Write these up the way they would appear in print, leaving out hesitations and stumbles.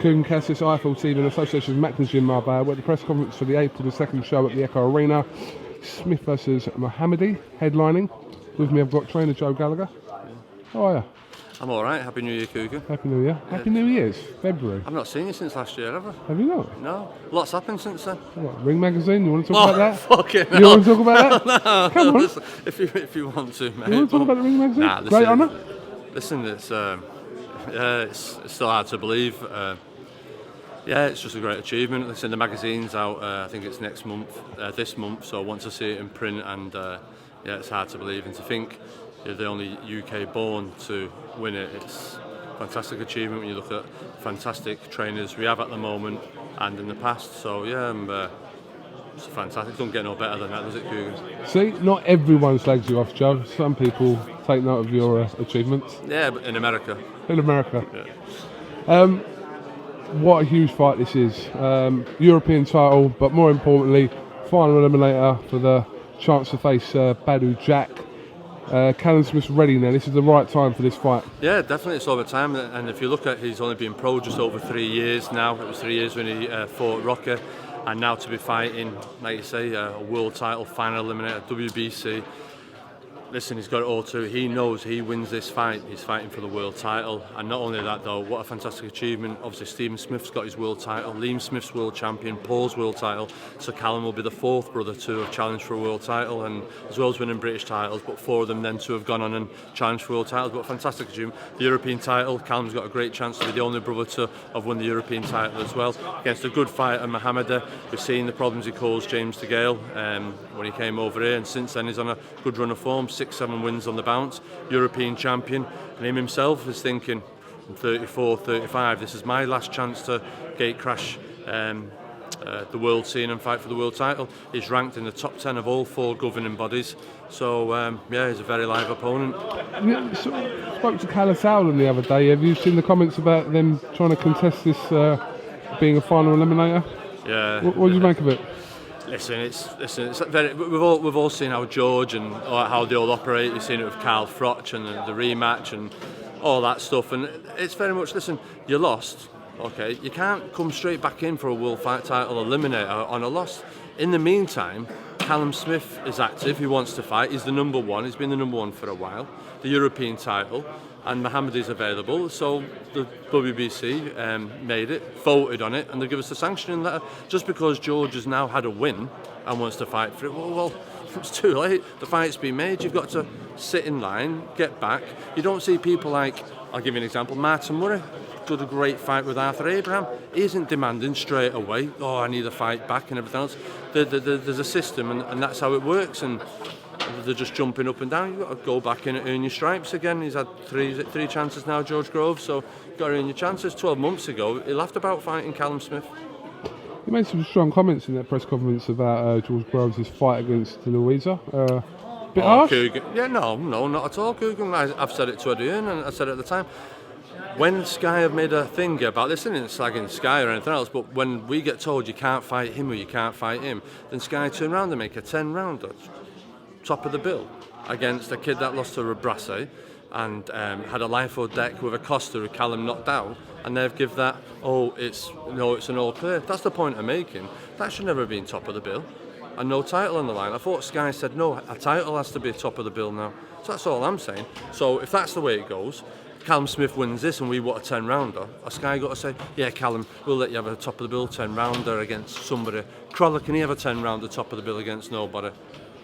KUGAN CASSIUS IFL team in association with Macklin Gym Marbella. We're at the press conference for the April the 2nd show at the Echo Arena. Smith versus MOHOUMADI headlining. With me I've got trainer Joe Gallagher. How are you? I'm alright, Happy New Year, KUGAN. Happy New Year. Happy New Year's, February. I've not seen you since last year, have I? Have you not? No. Lots happened since then. What, Ring Magazine? You want to talk about that? Fucking You want to talk about that? No. Come on. Listen, if you want to, mate. You want to talk about the Ring Magazine? Nah, listen, Great honour? Listen, it's still hard to believe. Yeah, it's just a great achievement. Listen, the magazine's out, I think it's this month, so I want to see it in print, and yeah, it's hard to believe. And to think you're the only UK born to win it, it's a fantastic achievement when you look at fantastic trainers we have at the moment and in the past. So yeah, it's fantastic. Don't get no better than that, does it, KUGAN? See, not everyone slags you off, Joe. Some people take note of your achievements. Yeah, but in America. In America. Yeah. What a huge fight this is. European title, but more importantly, final eliminator for the chance to face Badou Jack. Callum Smith's ready now. This is the right time for this fight. Yeah, definitely, it's over time. And if you look at, he's only been pro just over 3 years now. It was 3 years when he fought Rocker, and now to be fighting, like you say, a world title, final eliminator, WBC. Listen, he's got it all too. He knows he wins this fight, he's fighting for the world title. And not only that though, what a fantastic achievement. Obviously Stephen Smith's got his world title, Liam Smith's world champion, Paul's world title. So Callum will be the 4th brother to have challenged for a world title, and as well as winning British titles, but 4 of them then to have gone on and challenged for world titles. But a fantastic achievement. The European title, Callum's got a great chance to be the only brother to have won the European title as well. Against a good fighter, MOHOUMADI. We've seen the problems he caused James DeGale when he came over here, and since then he's on a good run of form. 6-7 wins on the bounce, European champion, and him himself is thinking, I'm 34, 35, this is my last chance to gate crash the world scene and fight for the world title. He's ranked in the top 10 of all 4 governing bodies, so yeah, he's a very live opponent. Yeah, spoke to Callum the other day. Have you seen the comments about them trying to contest this being a final eliminator? Yeah. What do you make of it? Listen, it's very. We've all seen how George and how they all operate. You've seen it with Carl Froch and the rematch and all that stuff. And it's very much, listen, you lost. Okay, you can't come straight back in for a world fight title eliminator on a loss. In the meantime, Callum Smith is active. He wants to fight. He's the number 1. He's been the number 1 for a while. The European title. And MOHOUMADI is available, so the WBC made it, voted on it, and they give us the sanctioning letter. Just because George has now had a win and wants to fight for it, well, it's too late. The fight's been made. You've got to sit in line, get back. You don't see people like, I'll give you an example, Martin Murray did a great fight with Arthur Abraham. He isn't demanding straight away, oh, I need a fight back and everything else. There's a system, and that's how it works. And they're just jumping up and down. You've got to go back in and earn your stripes again. He's had three chances now, George Groves, so you've got to earn your chances. 12 months ago, he laughed about fighting Callum Smith. You made some strong comments in that press conference about George Groves' fight against Louisa. Bit harsh? KUGAN. Yeah, no, not at all, KUGAN. I've said it to Eddie and I said it at the time. When Sky have made a thing about this, isn't slagging Sky or anything else, but when we get told you can't fight him or you can't fight him, then Sky turn around and make a 10-rounder. Top of the bill against a kid that lost to Pedraza and had a life or deck with a Costa who Callum knocked out, and they've give that, it's an all clear. That's the point I'm making. That should never have been top of the bill and no title on the line. I thought Sky said no, a title has to be top of the bill now. So that's all I'm saying. So if that's the way it goes, Callum Smith wins this and we want a 10-rounder, has Sky got to say, yeah, Callum, we'll let you have a top of the bill 10-rounder against somebody. Crawler, can he have a 10-rounder top of the bill against nobody?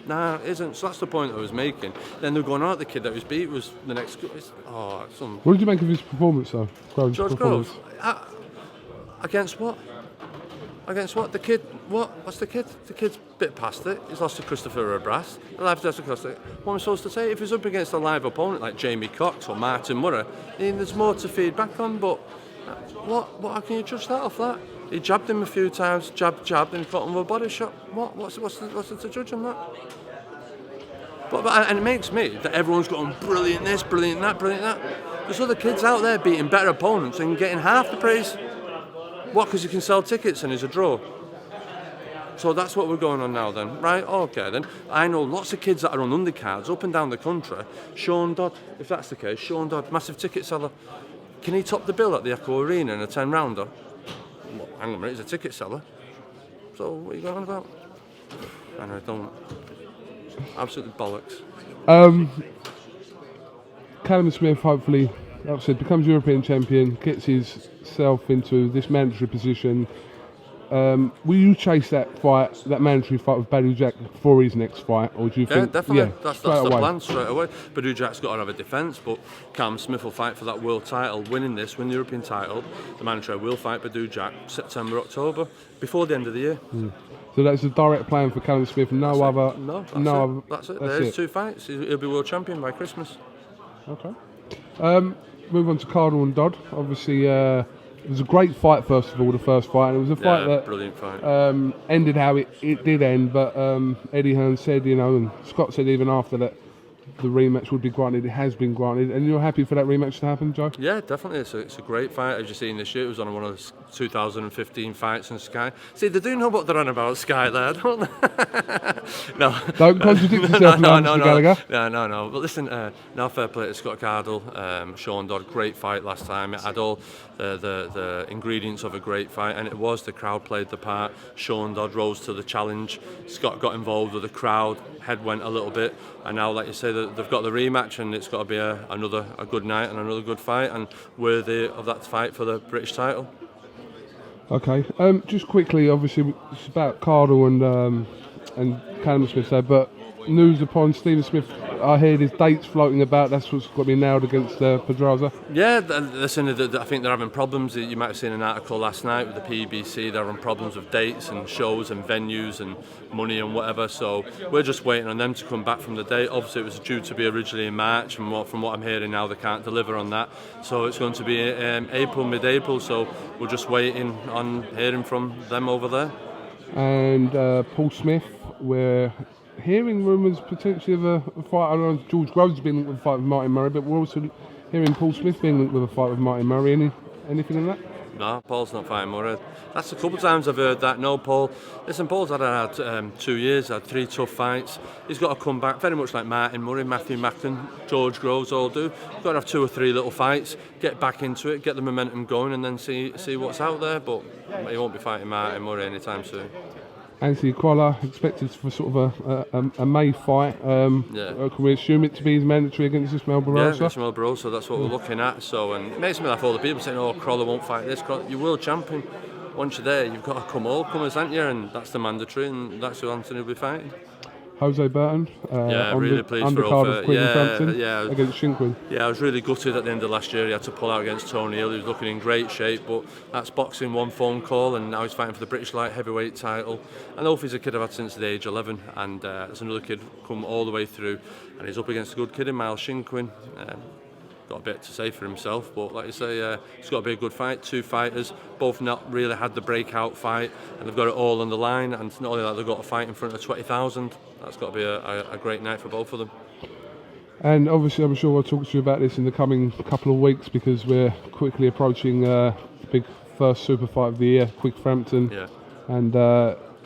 Nah, it isn't. So that's the point I was making. Then they're going, the kid that was beat was the next. What did you make of his performance, though? George Groves? Against what? Against what? The kid, what? What's the kid? The kid's a bit past it. He's lost to Christopher Abras. What am I supposed to say? If he's up against a live opponent like Jamie Cox or Martin Murray, there's more to feed back on, but what? How can you judge that off that? He jabbed him a few times, jabbed, and caught him with a body shot. What's there to judge on that? And it makes me that everyone's going brilliant this, brilliant that, brilliant that. There's other kids out there beating better opponents and getting half the praise. What? Because you can sell tickets and it's a draw. So that's what we're going on now then, right? Okay then. I know lots of kids that are on undercards up and down the country. Sean Dodd, if that's the case, Sean Dodd, massive ticket seller. Can he top the bill at the Echo Arena in a 10-rounder? well, hang on a minute, he's a ticket seller. So what are you going on about? And I don't. Absolutely bollocks. Callum Smith hopefully, like I said, becomes European champion, gets himself into this mandatory position. Will you chase that fight, that mandatory fight with Badou Jack for his next fight, or do you think? Definitely. Yeah, that's the plan straight away. Badou Jack's got to have a defence, but Callum Smith will fight for that world title. Winning this, win the European title, the mandatory will fight Badou Jack September, October, before the end of the year. So that's a direct plan for Callum Smith. No other. That's it. There's 2 fights. He'll be world champion by Christmas. Okay. Move on to CARDLE-DODD. Obviously, it was a great fight. First of all, the first fight, and it was a fight that brilliant fight. Ended how it did end. But Eddie Hearn said, and Scott said even after that, the rematch would be granted. It has been granted, and you're happy for that rematch to happen, Joe? Yeah, definitely. It's a great fight. As you've seen this year, it was on one of the 2015 fights on Sky. See, they do know what they're on about, Sky, there, don't they? No. Don't contradict yourself now, Mr. Gallagher. No. But listen, now fair play to Scott Cardle, Sean Dodd. Great fight last time. It had all the ingredients of a great fight, and it was. The crowd played the part. Sean Dodd rose to the challenge. Scott got involved with the crowd. Head went a little bit, and now, like you say, they've got the rematch, and it's got to be a good night and another good fight, and worthy of that fight for the British title. Okay, just quickly, obviously it's about Cardle and Callum Smith there, but news upon Stephen Smith. I hear there's dates floating about. That's what's got to be nailed against Pedraza. Yeah, listen, I think they're having problems. You might have seen an article last night with the PBC. They're having problems with dates and shows and venues and money and whatever. So we're just waiting on them to come back from the date. Obviously, it was due to be originally in March, and from what I'm hearing now, they can't deliver on that. So it's going to be April, mid-April. So we're just waiting on hearing from them over there. And Paul Smith, we're hearing rumours potentially of a fight. I don't know, George Groves has been linked with a fight with Martin Murray, but we're also hearing Paul Smith being linked with a fight with Martin Murray. Anything in that? No, Paul's not fighting Murray. That's a couple of times I've heard that. No, Paul. Listen, Paul's had 2 years, had 3 tough fights. He's got to come back, very much like Martin Murray, Matthew Macklin, George Groves all do. He's got to have 2 or 3 little fights, get back into it, get the momentum going, and then see what's out there. But he won't be fighting Martin Murray anytime soon. Anthony Qualla expected for sort of a May fight. Can we assume it to be mandatory against Ismael Barroso? Yeah, Ismael Barroso, that's what we're looking at. So, and it makes me laugh, all the people saying, "Oh, Crawler won't fight this." You're world champion. Once you're there, you've got to come all comers, haven't you? And that's the mandatory, and that's who Anthony will be fighting. Jose Burton, really pleased undercard for of Quinn Frampton against Shin. Yeah, I was really gutted at the end of last year. He had to pull out against Tony Hill. He was looking in great shape, but that's boxing, one phone call, and now he's fighting for the British light heavyweight title. And Opie's a kid I've had since the age 11, and there's another kid come all the way through, and he's up against a good kid in Miles Shinquin. Got a bit to say for himself, but like you say, it's got to be a good fight. 2 fighters, both not really had the breakout fight, and they've got it all on the line. And not only that, they've got a fight in front of 20,000. That's got to be a great night for both of them. And obviously, I'm sure we'll talk to you about this in the coming couple of weeks, because we're quickly approaching the big first super fight of the year, Quinn Frampton. Yeah. And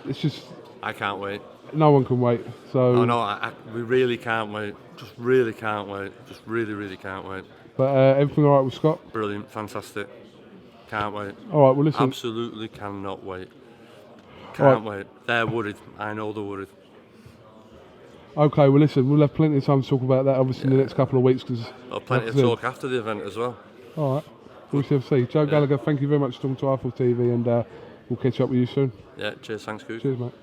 it's just, I can't wait. No one can wait. So we really can't wait. Just really can't wait. Just really can't wait. But everything all right with Scott? Brilliant, fantastic. Can't wait. All right, well listen. Absolutely cannot wait. Can't wait. They're worried. I know they're worried. Okay, well listen, we'll have plenty of time to talk about that obviously in the next couple of weeks, because plenty of talk after the event as well. All right, we'll see. Joe Gallagher, thank you very much for talking to Arthur TV, and we'll catch up with you soon. Yeah, cheers, thanks, Coop. Cheers, mate.